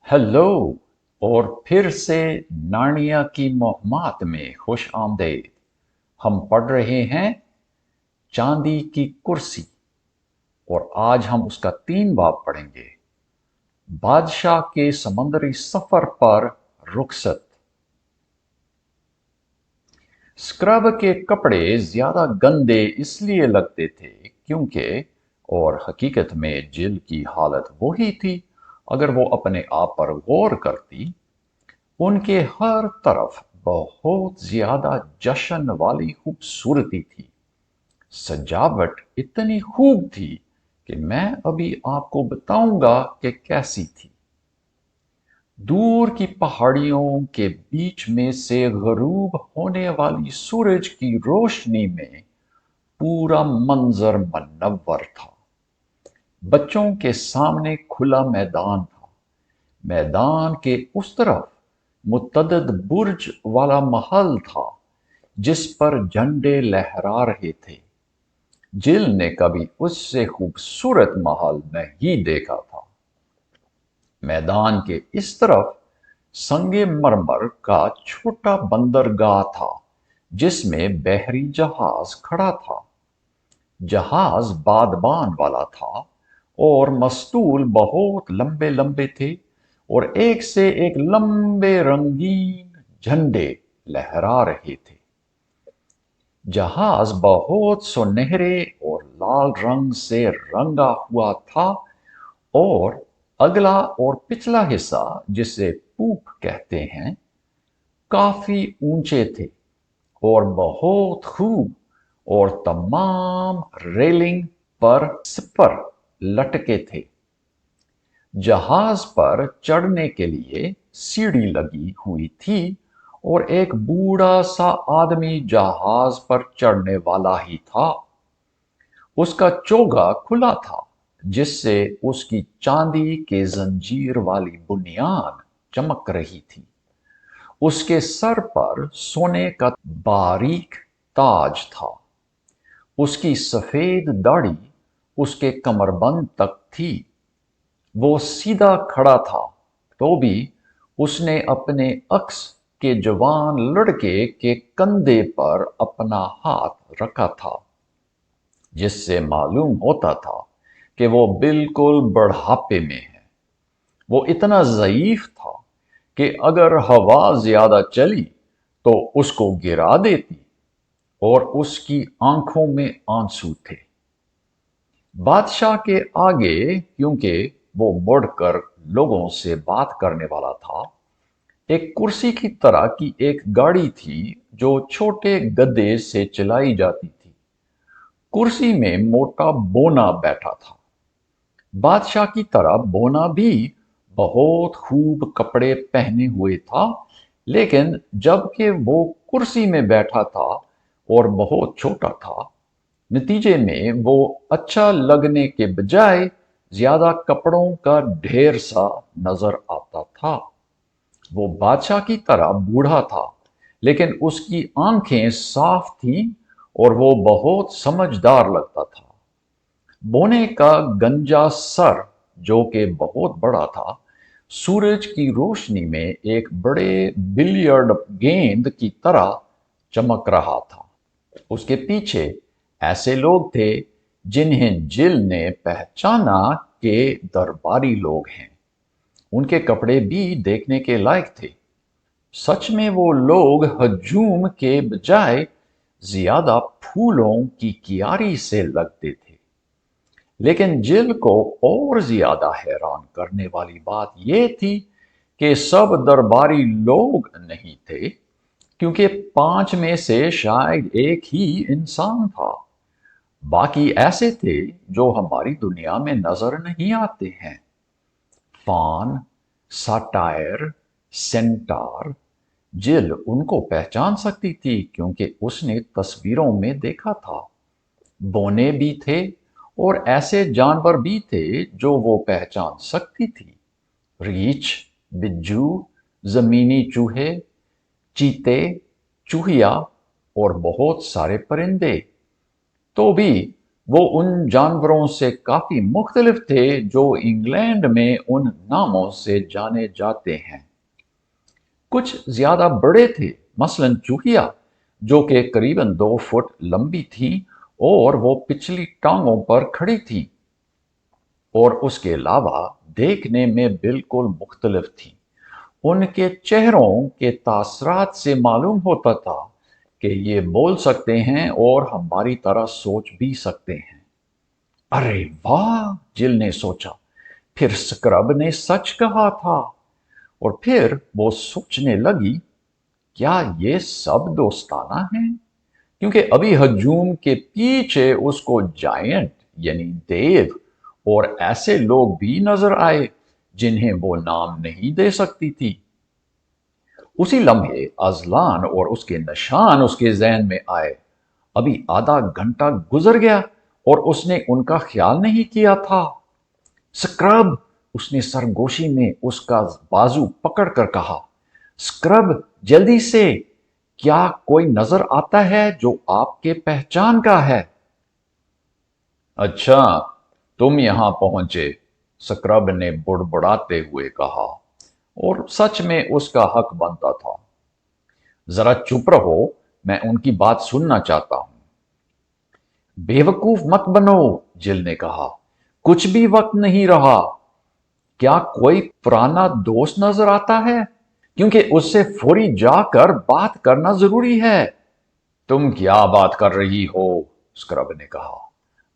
Hello. और फिर से नार्निया की मोहम्मत में खुश आमदेद। हम पढ़ रहे हैं चांदी की कुर्सी, और आज हम उसका 3 बाब पढ़ेंगे। बादशाह के समंदरी सफर पर रुखसत। स्क्रब के कपड़े ज्यादा गंदे इसलिए लगते थे क्योंकि, और हकीकत में जिल की हालत वही थी अगर वो अपने आप पर गौर करती। उनके हर तरफ बहुत ज्यादा जश्न वाली खूबसूरती थी। सजावट इतनी खूब थी कि मैं अभी आपको बताऊंगा कि कैसी थी। दूर की पहाड़ियों के बीच में से गरूब होने वाली सूरज की रोशनी में पूरा मंजर मनव्वर था। बच्चों के सामने खुला मैदान था। मैदान के उस तरफ मुतअद्दिद बुर्ज वाला महल था जिस पर झंडे लहरा रहे थे। जिल ने कभी उससे खूबसूरत महल नहीं देखा था। मैदान के इस तरफ संगे मरमर का छोटा बंदरगाह था जिसमें बहरी जहाज खड़ा था। जहाज बादबान वाला था और मस्तूल बहुत लंबे लंबे थे, और एक से एक लंबे रंगीन झंडे लहरा रहे थे। जहाज बहुत सुनहरे और लाल रंग से रंगा हुआ था, और अगला और पिछला हिस्सा, जिसे पूप कहते हैं, काफी ऊंचे थे और बहुत खूब, और तमाम रेलिंग पर सिपर लटके थे। जहाज पर चढ़ने के लिए सीढ़ी लगी हुई थी, और एक बूढ़ा सा आदमी जहाज पर चढ़ने वाला ही था। उसका चोगा खुला था जिससे उसकी चांदी के जंजीर वाली बुनियान चमक रही थी। उसके सर पर सोने का बारीक ताज था। उसकी सफेद दाढ़ी उसके कमरबंद तक थी। वो सीधा खड़ा था, तो भी उसने अपने अक्स के जवान लड़के के कंधे पर अपना हाथ रखा था, जिससे मालूम होता था कि वो बिल्कुल बढ़ापे में है। वो इतना ज़ईफ था कि अगर हवा ज्यादा चली तो उसको गिरा देती, और उसकी आंखों में आंसू थे। बादशाह के आगे, क्योंकि वो मुड़कर लोगों से बात करने वाला था, एक कुर्सी की तरह की एक गाड़ी थी जो छोटे गद्दे से चलाई जाती थी। कुर्सी में मोटा बोना बैठा था। बादशाह की तरह बोना भी बहुत खूब कपड़े पहने हुए था, लेकिन जबकि वो कुर्सी में बैठा था और बहुत छोटा था, नतीजे में वो अच्छा लगने के बजाय ज्यादा कपड़ों का ढेर सा नजर आता था। वो बादशाह की तरह बूढ़ा था, लेकिन उसकी आंखें साफ थीं और वो बहुत समझदार लगता था। बोने का गंजा सर, जो कि बहुत बड़ा था, सूरज की रोशनी में एक बड़े बिलियर्ड गेंद की तरह चमक रहा था। उसके पीछे ऐसे लोग थे जिन्हें जिल ने पहचाना कि दरबारी लोग हैं। उनके कपड़े भी देखने के लायक थे। सच में वो लोग हजूम के बजाय ज्यादा फूलों की कियारी से लगते थे। लेकिन जिल को और ज्यादा हैरान करने वाली बात यह थी कि सब दरबारी लोग नहीं थे, क्योंकि 5 में से शायद एक ही इंसान था। बाकी ऐसे थे जो हमारी दुनिया में नजर नहीं आते हैं। फान, साटायर, सेंटार। जिल उनको पहचान सकती थी क्योंकि उसने तस्वीरों में देखा था। बोने भी थे, और ऐसे जानवर भी थे जो वो पहचान सकती थी। रीछ, बिज्जू, जमीनी चूहे, चीते, चूहिया और बहुत सारे परिंदे। तो भी وہ ان جانوروں سے کافی مختلف تھے جو انگلینڈ میں ان ناموں سے جانے جاتے ہیں۔ کچھ زیادہ بڑے تھے، مثلاً چوہیا جو کہ قریباً 2 فٹ لمبی تھی اور وہ پچھلی ٹانگوں پر کھڑی تھی، اور اس کے علاوہ دیکھنے میں بالکل مختلف تھی۔ ان کے چہروں کے تاثرات سے معلوم ہوتا تھا کہ یہ بول سکتے ہیں اور ہماری طرح سوچ بھی سکتے ہیں۔ ارے واہ، جل نے سوچا، پھر سکرب نے سچ کہا تھا۔ اور پھر وہ سوچنے لگی، کیا یہ سب دوستانہ ہیں؟ کیونکہ ابھی ہجوم کے پیچھے اس کو جائنٹ یعنی دیو اور ایسے لوگ بھی نظر آئے جنہیں وہ نام نہیں دے سکتی تھی۔ اسی لمحے اذلان اور اس کے نشان اس کے ذہن میں آئے۔ ابھی آدھا گھنٹہ گزر گیا اور اس نے ان کا خیال نہیں کیا تھا۔ سکرب، اس نے سرگوشی میں اس کا بازو پکڑ کر کہا، سکرب جلدی سے، کیا کوئی نظر آتا ہے جو آپ کے پہچان کا ہے؟ اچھا، تم یہاں پہنچے، سکرب نے بڑبڑاتے ہوئے کہا، اور سچ میں اس کا حق بنتا تھا۔ ذرا چپ رہو، میں ان کی بات سننا چاہتا ہوں۔ بے وقوف مت بنو، جل نے کہا، کچھ بھی وقت نہیں رہا۔ کیا کوئی پرانا دوست نظر آتا ہے؟ کیونکہ اس سے فوری جا کر بات کرنا ضروری ہے۔ تم کیا بات کر رہی ہو؟ سکرب نے کہا۔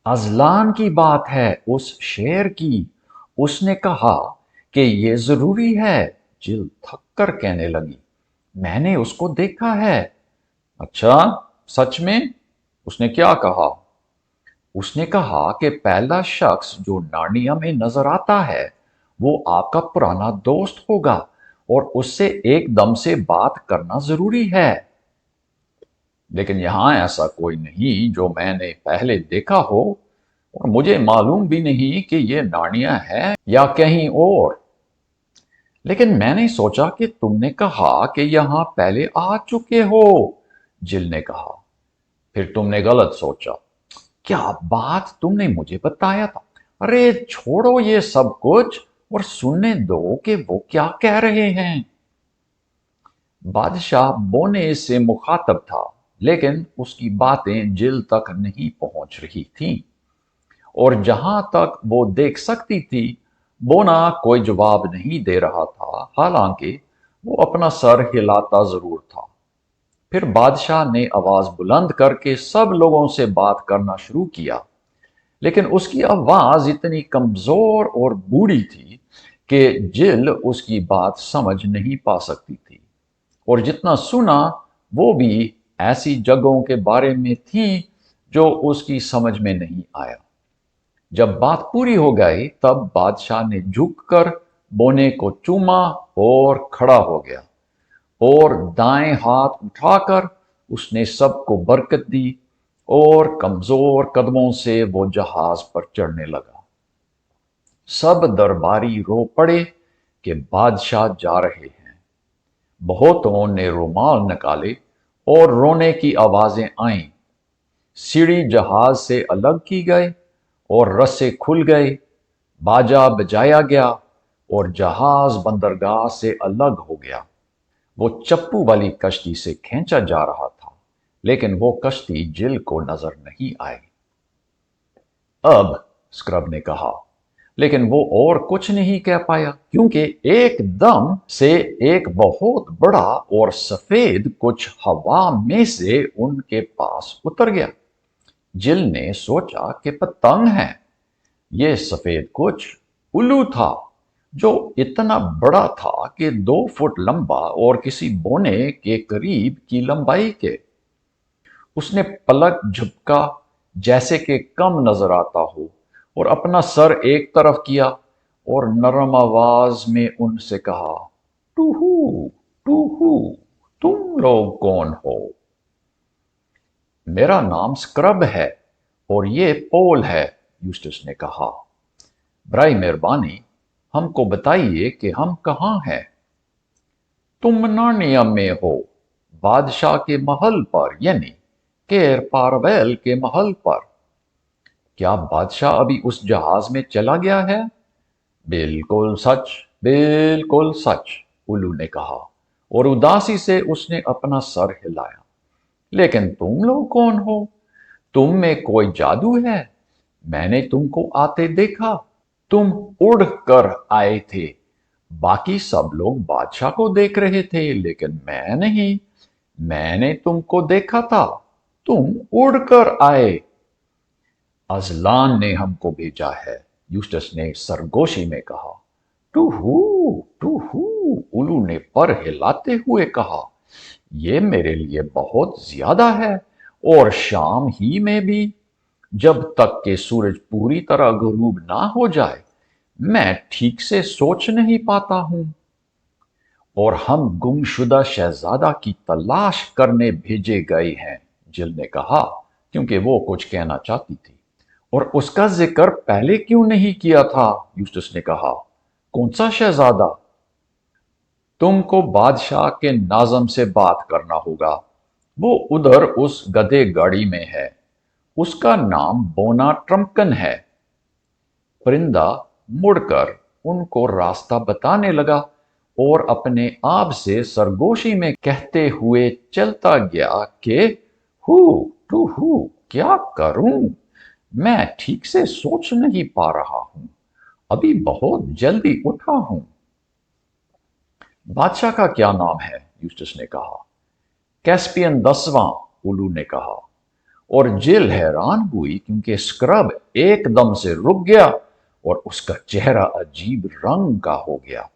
اذلان کی بات ہے، اس شیر کی۔ اس نے کہا کہ یہ ضروری ہے۔ جل تھک کر کہنے لگی، میں نے اس کو دیکھا ہے۔ اچھا، سچ میں؟ اس نے کیا کہا؟ اس نے کہا کہ پہلا شخص جو نارنیا میں نظر آتا ہے وہ آپ کا پرانا دوست ہوگا اور اس سے ایک دم سے بات کرنا ضروری ہے۔ لیکن یہاں ایسا کوئی نہیں جو میں نے پہلے دیکھا ہو، اور مجھے معلوم بھی نہیں کہ یہ نارنیا ہے یا کہیں اور۔ لیکن میں نے سوچا کہ تم نے کہا کہ یہاں پہلے آ چکے ہو، جل نے کہا۔ پھر تم نے غلط سوچا۔ کیا بات تم نے مجھے بتایا تھا؟ ارے چھوڑو یہ سب کچھ اور سننے دو کہ وہ کیا کہہ رہے ہیں۔ بادشاہ بونے سے مخاطب تھا، لیکن اس کی باتیں جل تک نہیں پہنچ رہی تھیں، اور جہاں تک وہ دیکھ سکتی تھی بونا کوئی جواب نہیں دے رہا تھا، حالانکہ وہ اپنا سر ہلاتا ضرور تھا۔ پھر بادشاہ نے آواز بلند کر کے سب لوگوں سے بات کرنا شروع کیا، لیکن اس کی آواز اتنی کمزور اور بوڑھی تھی کہ جل اس کی بات سمجھ نہیں پا سکتی تھی، اور جتنا سنا وہ بھی ایسی جگہوں کے بارے میں تھی جو اس کی سمجھ میں نہیں آیا۔ جب بات پوری ہو گئی تب بادشاہ نے جھک کر بونے کو چوما اور کھڑا ہو گیا، اور دائیں ہاتھ اٹھا کر اس نے سب کو برکت دی، اور کمزور قدموں سے وہ جہاز پر چڑھنے لگا۔ سب درباری رو پڑے کہ بادشاہ جا رہے ہیں۔ بہتوں نے رومال نکالے اور رونے کی آوازیں آئیں۔ سیڑھی جہاز سے الگ کی گئے اور رسے کھل گئے، باجا بجایا گیا اور جہاز بندرگاہ سے الگ ہو گیا۔ وہ چپو والی کشتی سے کھینچا جا رہا تھا، لیکن وہ کشتی جل کو نظر نہیں آئی۔ اب، سکرب نے کہا، لیکن وہ اور کچھ نہیں کہہ پایا، کیونکہ ایک دم سے ایک بہت بڑا اور سفید کچھ ہوا میں سے ان کے پاس اتر گیا۔ جل نے سوچا کہ پتنگ ہے۔ یہ سفید کچھ الو تھا جو اتنا بڑا تھا کہ 2 فٹ لمبا اور کسی بونے کے قریب کی لمبائی کے۔ اس نے پلک جھپکا جیسے کہ کم نظر آتا ہو، اور اپنا سر ایک طرف کیا اور نرم آواز میں ان سے کہا، ٹوہو ٹوہو، تم لوگ کون ہو؟ میرا نام سکرب ہے اور یہ پول ہے، یوسٹس نے کہا۔ برائے مہربانی ہم کو بتائیے کہ ہم کہاں ہیں؟ تم نارنیا میں ہو، بادشاہ کے محل پر، یعنی کیر پارویل کے محل پر۔ क्या बादशाह अभी उस जहाज में चला गया है? बिल्कुल सच, बिल्कुल सच, उल्लू ने कहा, और उदासी से उसने अपना सर हिलाया। लेकिन तुम लोग कौन हो? तुम में कोई जादू है? मैंने तुमको आते देखा। तुम उड़ कर आए थे। बाकी सब लोग बादशाह को देख रहे थे, लेकिन मैं नहीं। मैंने तुमको देखा था। तुम उड़कर आए। अजलान ने हमको भेजा है, यूस्टस ने सरगोशी में कहा। टूहू, टूहू, उल्लू ने पर हिलाते हुए कहा। ये मेरे लिए बहुत ज्यादा है, और शाम ही में भी, जब तक कि सूरज पूरी तरह गुरूब ना हो जाए, मैं ठीक से सोच नहीं पाता हूं। और हम गुमशुदा शहजादा की तलाश करने भेजे गए हैं, जिल ने कहा, क्योंकि वो कुछ कहना चाहती थी। और उसका जिक्र पहले क्यों नहीं किया था? यूस्टस ने कहा। कौन सा शहजादा? तुमको बादशाह के नाज़म से बात करना होगा। वो उधर उस गधे गाड़ी में है। उसका नाम बोना ट्रम्पकन है। परिंदा मुड़कर उनको रास्ता बताने लगा और अपने आप से सरगोशी में कहते हुए चलता गया कि हु टू हु, क्या करूं? मैं ठीक से सोच नहीं पा रहा हूं। अभी बहुत जल्दी उठा हूं। बादशाह का क्या नाम है? यूस्टस ने कहा। कैस्पियन 10वां, उल्लू ने कहा। और जिल हैरान हुई, क्योंकि स्क्रब एकदम से रुक गया और उसका चेहरा अजीब रंग का हो गया।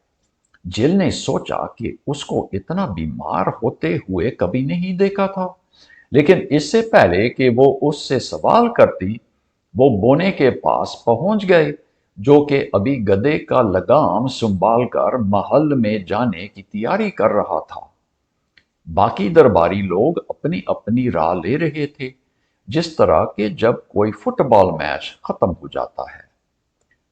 जिल ने सोचा कि उसको इतना बीमार होते हुए कभी नहीं देखा था, लेकिन इससे पहले कि वो उससे सवाल करती, वो बोने के पास पहुंच गए, जो कि अभी गधे का लगाम संभाल कर महल में जाने की तैयारी कर रहा था। बाकी दरबारी लोग अपनी अपनी राह ले रहे थे, जिस तरह के जब कोई फुटबॉल मैच खत्म हो जाता है।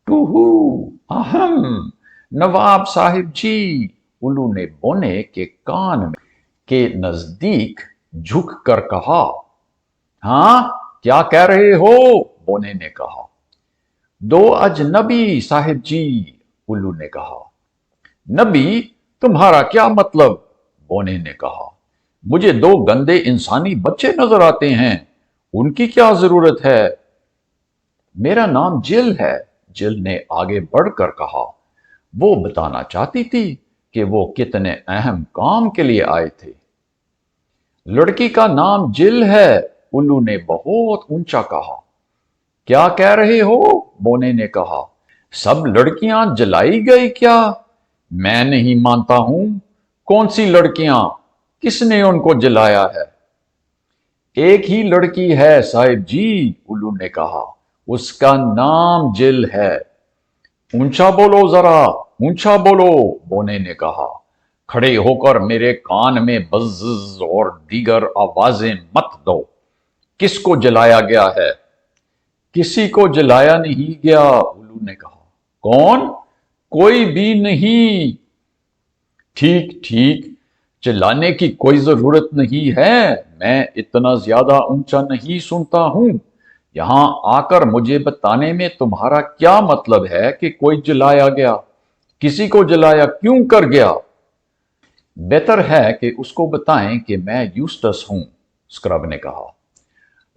टूहू, अहम, नवाब साहिब जी, उल्लू ने बोने के कान के नजदीक झुक कर कहा। हाँ, क्या कह रहे हो? बोने ने कहा। दो अजनबी साहिब जी, उल्लू ने कहा। नबी, तुम्हारा क्या मतलब? बोने ने कहा। मुझे दो गंदे इंसानी बच्चे नजर आते हैं, उनकी क्या जरूरत है? मेरा नाम जिल है, जिल ने आगे बढ़कर कहा। वो बताना चाहती थी कि वो कितने अहम काम के लिए आए थे। लड़की का नाम जिल है, उल्लू ने बहुत ऊंचा कहा। क्या कह रहे हो? बोने ने कहा। सब लड़कियां जलाई गई क्या? मैं नहीं मानता हूं। कौन सी लड़कियां? किसने उनको जलाया है? एक ही लड़की है साहिब जी, उल्लू ने कहा। उसका नाम जिल है। ऊंचा बोलो जरा, ऊंचा बोलो, बोने ने कहा। खड़े होकर मेरे कान में बज़्ज़ और दीगर आवाजें मत दो। किसको जलाया गया है? किसी को जलाया नहीं गया, उल्लू ने कहा। कौन? कोई भी नहीं। ठीक ठीक, चिल्लाने की कोई जरूरत नहीं है। मैं इतना ज्यादा ऊंचा नहीं सुनता हूं। यहां आकर मुझे बताने में तुम्हारा क्या मतलब है कि कोई जलाया गया? किसी को जलाया क्यों कर गया? बेहतर है कि उसको बताएं कि मैं यूस्टस हूं, स्क्रब ने कहा।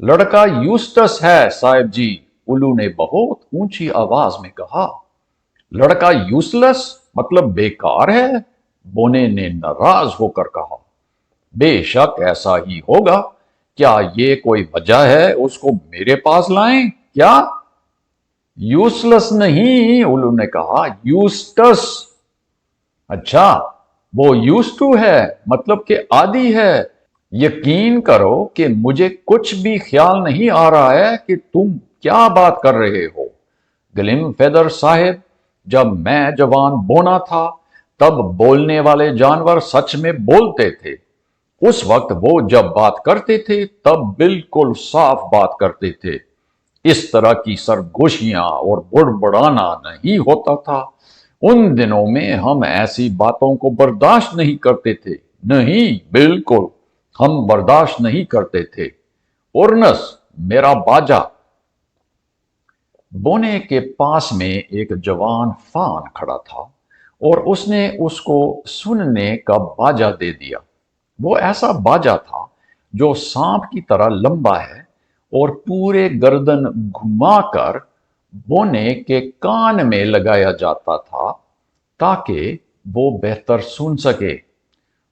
लड़का यूस्टस है साहिब जी, उल्लू ने बहुत ऊंची आवाज में कहा। लड़का यूजलेस मतलब बेकार है, बोने ने नाराज होकर कहा। बेशक ऐसा ही होगा। क्या ये कोई वजह है उसको मेरे पास लाएं क्या? यूजलेस नहीं, उल्लू ने कहा, यूस्टस। अच्छा, वो यूज टू है, मतलब कि आदि है। यकीन करो कि मुझे कुछ भी ख्याल नहीं आ रहा है कि तुम क्या बात कर रहे हो। ग्लिम फेदर साहिब, जब मैं जवान बोना था, तब बोलने वाले जानवर सच में बोलते थे। उस वक्त वो जब बात करते थे, तब बिल्कुल साफ बात करते थे। इस तरह की सरगोशियां और बुड़बुड़ाना नहीं होता था। उन दिनों में हम ऐसी बातों को बर्दाश्त नहीं करते थे। नहीं, बिल्कुल हम बर्दाश्त नहीं करते थे। उर्नस, मेरा बाजा। बोने के पास में एक जवान फान खड़ा था और उसने उसको सुनने का बाजा दे दिया। वो ऐसा बाजा था जो सांप की तरह लंबा है और पूरे गर्दन घुमाकर बोने के कान में लगाया जाता था ताकि वो बेहतर सुन सके।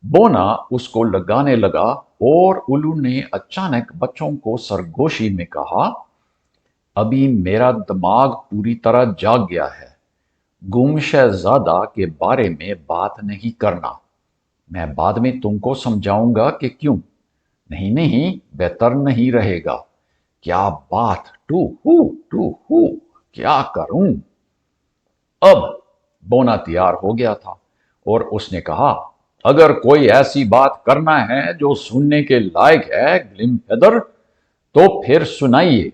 बोना उसको लगाने लगा और उल्लू ने अचानक बच्चों को सरगोशी में कहा, अभी मेरा दिमाग पूरी तरह जाग गया है। गुम शहजादा के बारे में बात नहीं करना। मैं बाद में तुमको समझाऊंगा कि क्यों। नहीं नहीं, बेहतर नहीं रहेगा। क्या बात, टू हू, क्या करूं। अब बोना तैयार हो गया था और उसने कहा, अगर कोई ऐसी बात करना है जो सुनने के लायक है ग्लिम फेदर, तो फिर सुनाइए।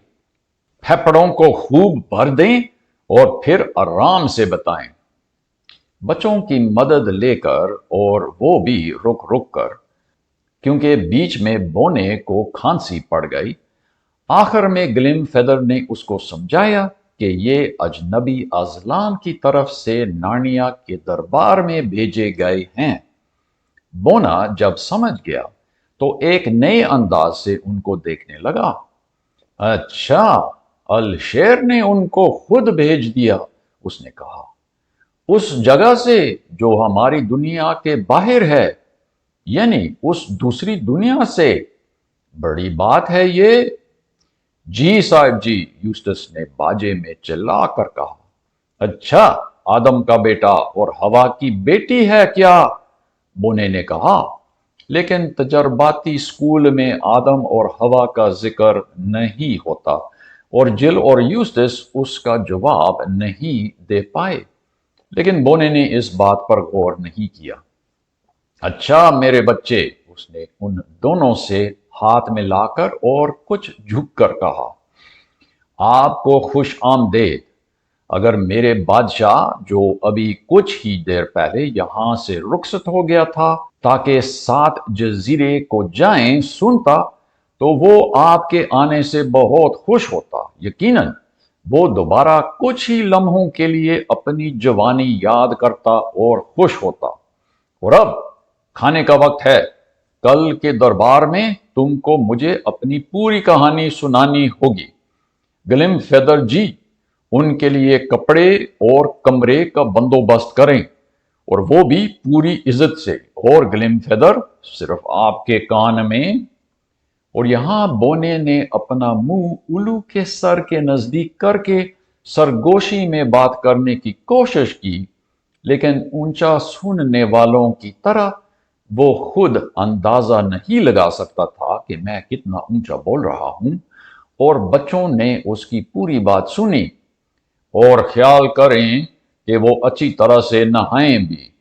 फेफड़ों को खूब भर दें और फिर आराम से बताएं। बच्चों की मदद लेकर और वो भी रुक रुक कर, क्योंकि बीच में बोने को खांसी पड़ गई। आखिर में ग्लिम फेदर ने उसको समझाया कि ये अजनबी अजलाम की तरफ से नार्निया के दरबार में भेजे गए हैं। बोना जब समझ गया तो एक नए अंदाज से उनको देखने लगा। अच्छा, अलशेर ने उनको खुद भेज दिया, उसने कहा। उस जगह से जो हमारी दुनिया के बाहर है, यानी उस दूसरी दुनिया से। बड़ी बात है ये। जी साहब जी, यूस्टस ने बाजे में चिल्ला कर कहा। अच्छा, आदम का बेटा और हवा की बेटी है क्या? बोने ने कहा। लेकिन तजर्बाती स्कूल में आदम और हवा का जिक्र नहीं होता और जिल और यूस्टस उसका जवाब नहीं दे पाए। लेकिन बोने ने इस बात पर गौर नहीं किया। अच्छा मेरे बच्चे, उसने उन दोनों से हाथ में लाकर और कुछ झुककर कहा, आपको खुश आमदेद। अगर मेरे बादशाह, जो अभी कुछ ही देर पहले यहां से रुखसत हो गया था ताकि 7 जजीरे को जाएं, सुनता, तो वो आपके आने से बहुत खुश होता। यकीनन वो दोबारा कुछ ही लम्हों के लिए अपनी जवानी याद करता और खुश होता। और अब खाने का वक्त है। कल के दरबार में तुमको मुझे अपनी पूरी कहानी सुनानी होगी। ग्लिम फेदर जी, उनके लिए कपड़े और कमरे का बंदोबस्त करें, और वो भी पूरी इज्जत से। और ग्लिम फेदर, सिर्फ आपके कान में। और यहां बोने ने अपना मुंह उल्लू के सर के नजदीक करके सरगोशी में बात करने की कोशिश की, लेकिन ऊंचा सुनने वालों की तरह वो खुद अंदाजा नहीं लगा सकता था कि मैं कितना ऊंचा बोल रहा हूं। और बच्चों ने उसकी पूरी बात सुनी। और ख्याल करें कि वो अच्छी तरह से नहाएं भी।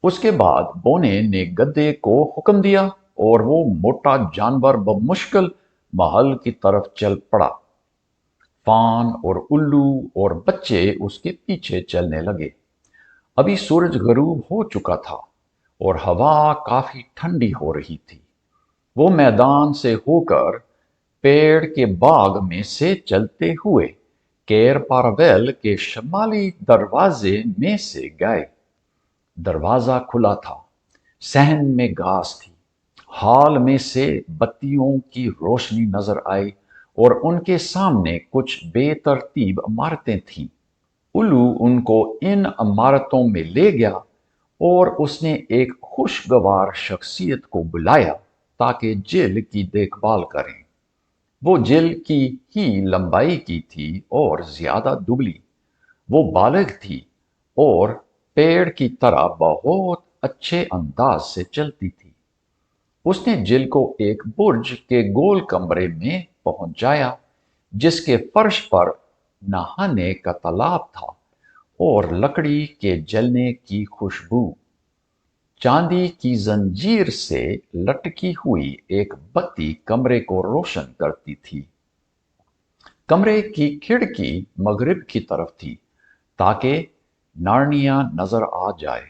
उसके बाद बोने ने गधे को हुक्म दिया और वो मोटा जानवर बमुश्किल महल की तरफ चल पड़ा। फान और उल्लू और बच्चे उसके पीछे चलने लगे। अभी सूरज गरूब हो चुका था और हवा काफी ठंडी हो रही थी। वो मैदान से होकर पेड़ के बाग में से चलते हुए केर पारवेल के शमाली दरवाजे में से गए। दरवाजा खुला था। सहन में घास थी। हॉल में से बत्तियों की रोशनी नजर आई और उनके सामने कुछ बेतरतीब इमारतें थीं। उल्लू उनको इन इमारतों में ले गया और उसने एक खुशगवार शख्सियत को बुलाया ताकि जिल की देखभाल करें। वो जिल की ही लंबाई की थी और ज्यादा दुबली। वो बालिग थी और पेड़ की तरह बहुत अच्छे अंदाज से चलती थी। उसने जिल को एक बुर्ज के गोल कमरे में पहुंचाया, जिसके फर्श पर नहाने का तालाब था और लकड़ी के जलने की खुशबू। चांदी की जंजीर से लटकी हुई एक बत्ती कमरे को रोशन करती थी। कमरे की खिड़की मगरिब की तरफ थी ताकि नार्निया नजर आ जाए,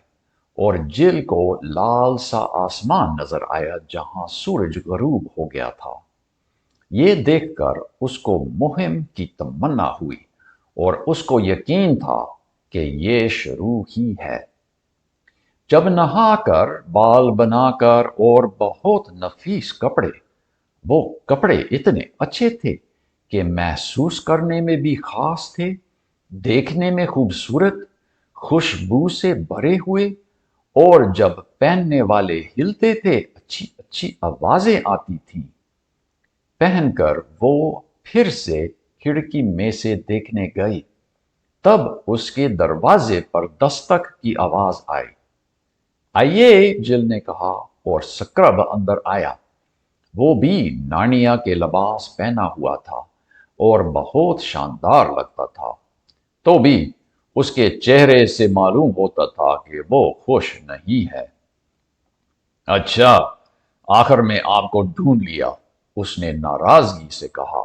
और जिल को लाल सा आसमान नजर आया जहां सूरज गरूब हो गया था। یہ دیکھ کر اس کو مہم کی تمنا ہوئی اور اس کو یقین تھا کہ یہ شروع ہی ہے۔ جب نہا کر، بال بنا کر اور بہت نفیس کپڑے، وہ کپڑے اتنے اچھے تھے کہ محسوس کرنے میں بھی خاص تھے، دیکھنے میں خوبصورت، خوشبو سے بھرے ہوئے، اور جب پہننے والے ہلتے تھے اچھی اچھی آوازیں آتی تھیں۔ پہن کر وہ پھر سے کھڑکی میں سے دیکھنے گئی، تب اس کے دروازے پر دستک کی آواز آئی۔ آئیے، جل نے کہا، اور سکرب اندر آیا۔ وہ بھی نارنیا کے لباس پہنا ہوا تھا اور بہت شاندار لگتا تھا، تو بھی اس کے چہرے سے معلوم ہوتا تھا کہ وہ خوش نہیں ہے۔ اچھا، آخر میں آپ کو ڈھونڈ لیا، اس نے ناراضگی سے کہا،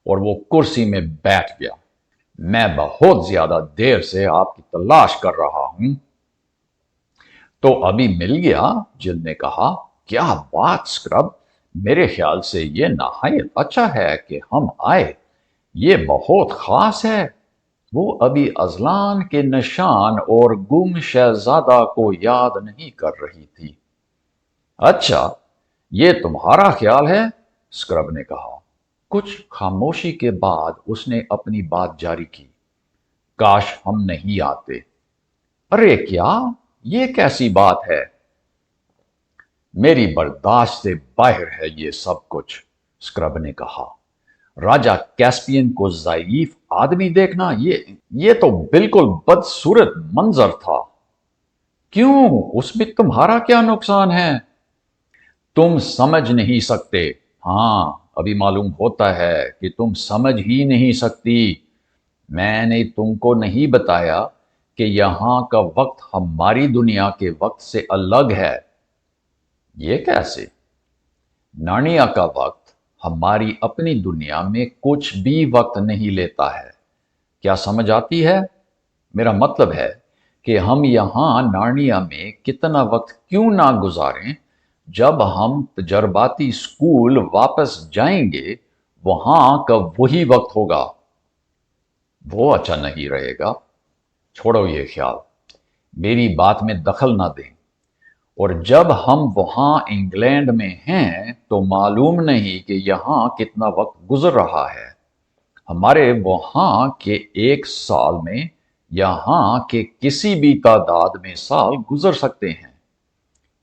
اور وہ کرسی میں بیٹھ گیا۔ میں بہت زیادہ دیر سے آپ کی تلاش کر رہا ہوں۔ تو ابھی مل گیا، جل نے کہا۔ کیا بات سکرب، میرے خیال سے یہ نہایت اچھا ہے کہ ہم آئے، یہ بہت خاص ہے۔ وہ ابھی اذلان کے نشان اور گم شہزادہ کو یاد نہیں کر رہی تھی۔ اچھا، یہ تمہارا خیال ہے، سکرب نے کہا۔ کچھ خاموشی کے بعد اس نے اپنی بات جاری کی۔ کاش ہم نہیں آتے۔ ارے کیا، یہ کیسی بات ہے؟ میری برداشت سے باہر ہے یہ سب کچھ، سکرب نے کہا۔ راجہ کیسپین کو ضعیف آدمی دیکھنا، یہ تو بالکل بدصورت منظر تھا۔ کیوں، اس میں تمہارا کیا نقصان ہے؟ تم سمجھ نہیں سکتے۔ ہاں، ابھی معلوم ہوتا ہے کہ تم سمجھ ہی نہیں سکتی۔ میں نے تم کو نہیں بتایا کہ یہاں کا وقت ہماری دنیا کے وقت سے الگ ہے۔ یہ کیسے؟ نارنیا کا وقت ہماری اپنی دنیا میں کچھ بھی وقت نہیں لیتا ہے۔ کیا سمجھ آتی ہے؟ میرا مطلب ہے کہ ہم یہاں نارنیا میں کتنا وقت کیوں نہ گزاریں، جب ہم تجرباتی اسکول واپس جائیں گے وہاں کا وہی وقت ہوگا۔ وہ اچھا نہیں رہے گا۔ چھوڑو یہ خیال، میری بات میں دخل نہ دیں۔ اور جب ہم وہاں انگلینڈ میں ہیں تو معلوم نہیں کہ یہاں کتنا وقت گزر رہا ہے۔ ہمارے وہاں کے ایک سال میں یہاں کے کسی بھی تعداد میں سال گزر سکتے ہیں۔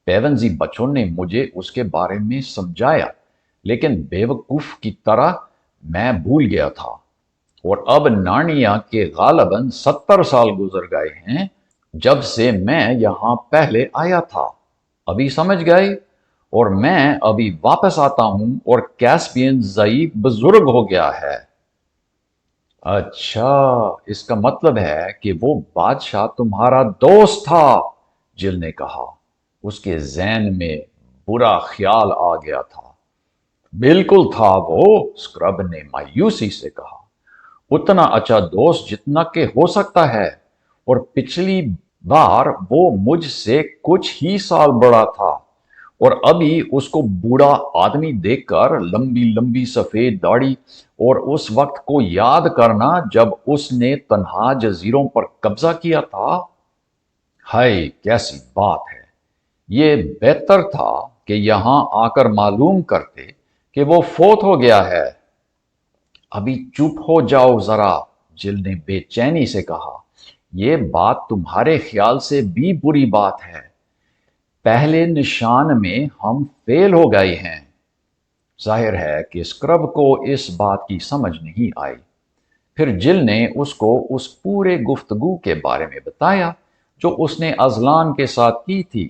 پیونزی بچوں نے مجھے اس کے بارے میں سمجھایا، لیکن بیوقوف کی طرح میں بھول گیا تھا۔ اور اب نارنیا کے غالباً 70 سال گزر گئے ہیں جب سے میں یہاں پہلے آیا تھا۔ ابھی سمجھ گئے؟ اور میں ابھی واپس آتا ہوں اور کیسپین ضعیف بزرگ ہو گیا ہے۔ اچھا، اس کا مطلب ہے کہ وہ بادشاہ تمہارا دوست تھا، جل نے کہا۔ اس کے ذہن میں برا خیال آ گیا تھا۔ بالکل تھا وہ، سکرب نے مایوسی سے کہا۔ اتنا اچھا دوست جتنا کہ ہو سکتا ہے، اور پچھلی بار وہ مجھ سے کچھ ہی سال بڑا تھا، اور ابھی اس کو بوڑھا آدمی دیکھ کر لمبی لمبی سفید داڑھی اور اس وقت کو یاد کرنا جب اس نے تنہا جزیروں پر قبضہ کیا تھا۔ ہائے، کیسی بات ہے! یہ بہتر تھا کہ یہاں آ کر معلوم کرتے کہ وہ فوت ہو گیا ہے۔ ابھی چپ ہو جاؤ ذرا، جل نے بے چینی سے کہا۔ یہ بات تمہارے خیال سے بھی بری بات ہے۔ پہلے نشان میں ہم فیل ہو گئے ہیں۔ ظاہر ہے کہ سکرب کو اس بات کی سمجھ نہیں آئی۔ پھر جل نے اس کو اس پورے گفتگو کے بارے میں بتایا جو اس نے اذلان کے ساتھ کی تھی،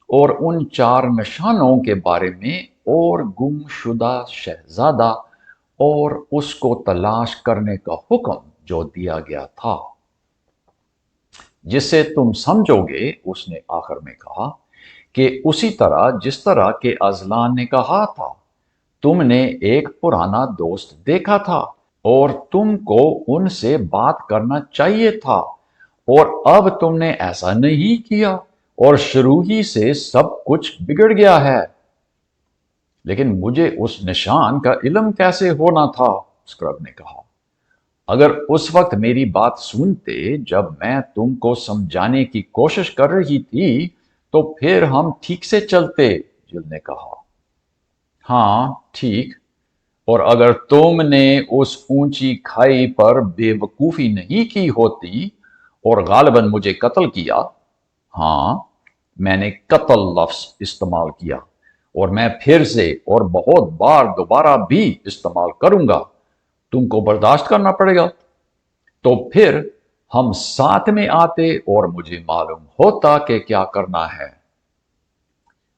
اور ان 4 نشانوں کے بارے میں، اور گم شدہ شہزادہ، اور اس کو تلاش کرنے کا حکم جو دیا گیا تھا۔ جس سے تم سمجھو گے، اس نے آخر میں کہا، کہ اسی طرح جس طرح کہ اذلان نے کہا تھا، تم نے ایک پرانا دوست دیکھا تھا اور تم کو ان سے بات کرنا چاہیے تھا، اور اب تم نے ایسا نہیں کیا، اور شروع ہی سے سب کچھ بگڑ گیا ہے۔ लेकिन मुझे उस निशान का इल्म कैसे होना था, स्क्रब ने कहा। अगर उस वक्त मेरी बात सुनते जब मैं तुमको समझाने की कोशिश कर रही थी, तो फिर हम ठीक से चलते, जिल ने कहा। हाँ, ठीक। और अगर तुमने उस ऊंची खाई पर बेवकूफी नहीं की होती और गालिबन मुझे कत्ल किया, हाँ, मैंने कत्ल लफ्ज इस्तेमाल किया और मैं फिर से और बहुत बार दोबारा भी इस्तेमाल करूंगा, तुमको बर्दाश्त करना पड़ेगा। तो फिर हम साथ में आते और मुझे मालूम होता कि क्या करना है।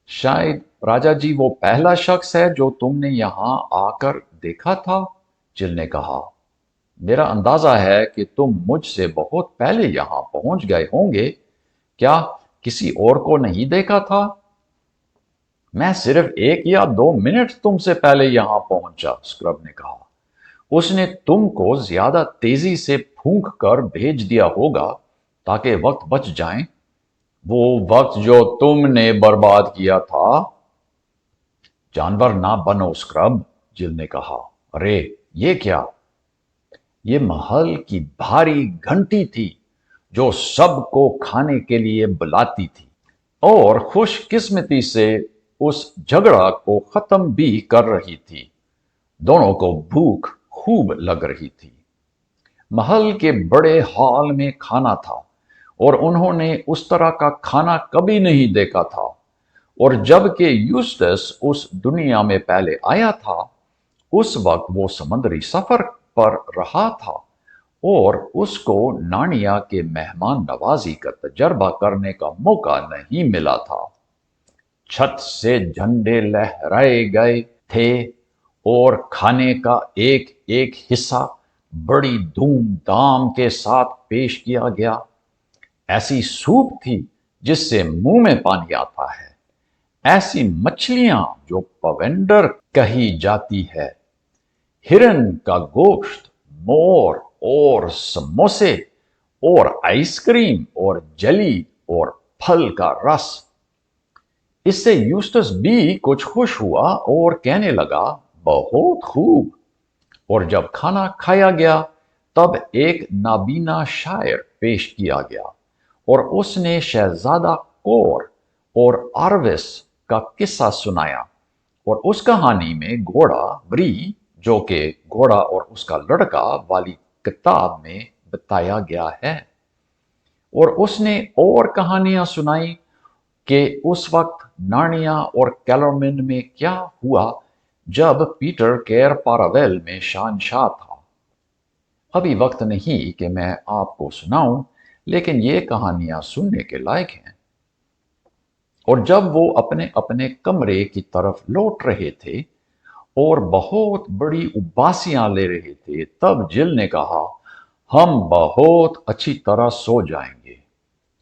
शायद राजा जी वो पहला शख्स है जो तुमने यहां आकर देखा था, जिल ने कहा। मेरा अंदाजा है कि तुम मुझसे बहुत पहले यहां पहुंच गए होंगे। क्या किसी और को नहीं देखा था? मैं सिर्फ 1 या 2 मिनट तुमसे पहले यहां पहुंचा, स्क्रब ने कहा। उसने तुमको ज्यादा तेजी से फूंक कर भेज दिया होगा ताकि वक्त बच जाए। वो वक्त जो तुमने बर्बाद किया था। जानवर ना बनो, स्क्रब, जिल ने कहा। अरे ये क्या? ये महल की भारी घंटी थी जो सबको खाने के लिए बुलाती थी और खुशकिस्मती से उस झगड़ा को खत्म भी कर रही थी। दोनों को भूख खूब लग रही थी। महल के बड़े हॉल में खाना था और उन्होंने उस तरह का खाना कभी नहीं देखा था। और जबकि यूस्टस उस दुनिया में पहले आया था, उस वक्त वो समुद्री सफर पर रहा था और उसको नानिया के मेहमान नवाजी का तजर्बा करने का मौका नहीं मिला था। छत से झंडे लहराए गए थे और खाने का एक एक हिस्सा बड़ी धूमधाम के साथ पेश किया गया। ऐसी सूप थी जिससे मुंह में पानी आता है। ऐसी मछलियां जो पवेंडर कही जाती है, हिरन का गोश्त, मोर और समोसे और आइसक्रीम और जली और फल का रस। इससे यूस्टस भी कुछ खुश हुआ और कहने लगा, बहुत खूब। और जब खाना खाया गया तब एक नाबीना शायर पेश किया गया और उसने शहजादा कोर और आरविस का किस्सा सुनाया। और उस कहानी में घोड़ा ब्री, जो कि घोड़ा और उसका लड़का वाली किताब में बताया गया है। और उसने और कहानियां सुनाई कि उस वक्त नार्निया और कैलोमिन में क्या हुआ जब पीटर केर पारावेल में शहंशाह था। अभी वक्त नहीं कि मैं आपको सुनाऊं, लेकिन ये कहानियां सुनने के लायक हैं। और जब वो अपने अपने कमरे की तरफ लौट रहे थे और बहुत बड़ी उबासियां ले रहे थे, तब जिल ने कहा, हम बहुत अच्छी तरह सो जाएंगे,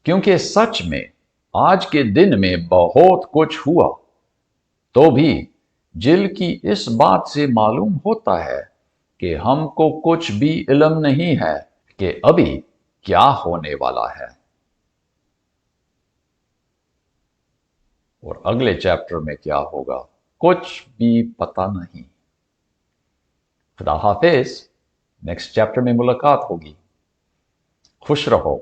क्योंकि सच में आज के दिन में बहुत कुछ हुआ। तो भी जिल की इस बात से मालूम होता है कि हमको कुछ भी इल्म नहीं है कि अभी क्या होने वाला है। और अगले चैप्टर में क्या होगा, कुछ भी पता नहीं। खुदा हाफिज। नेक्स्ट चैप्टर में मुलाकात होगी। खुश रहो।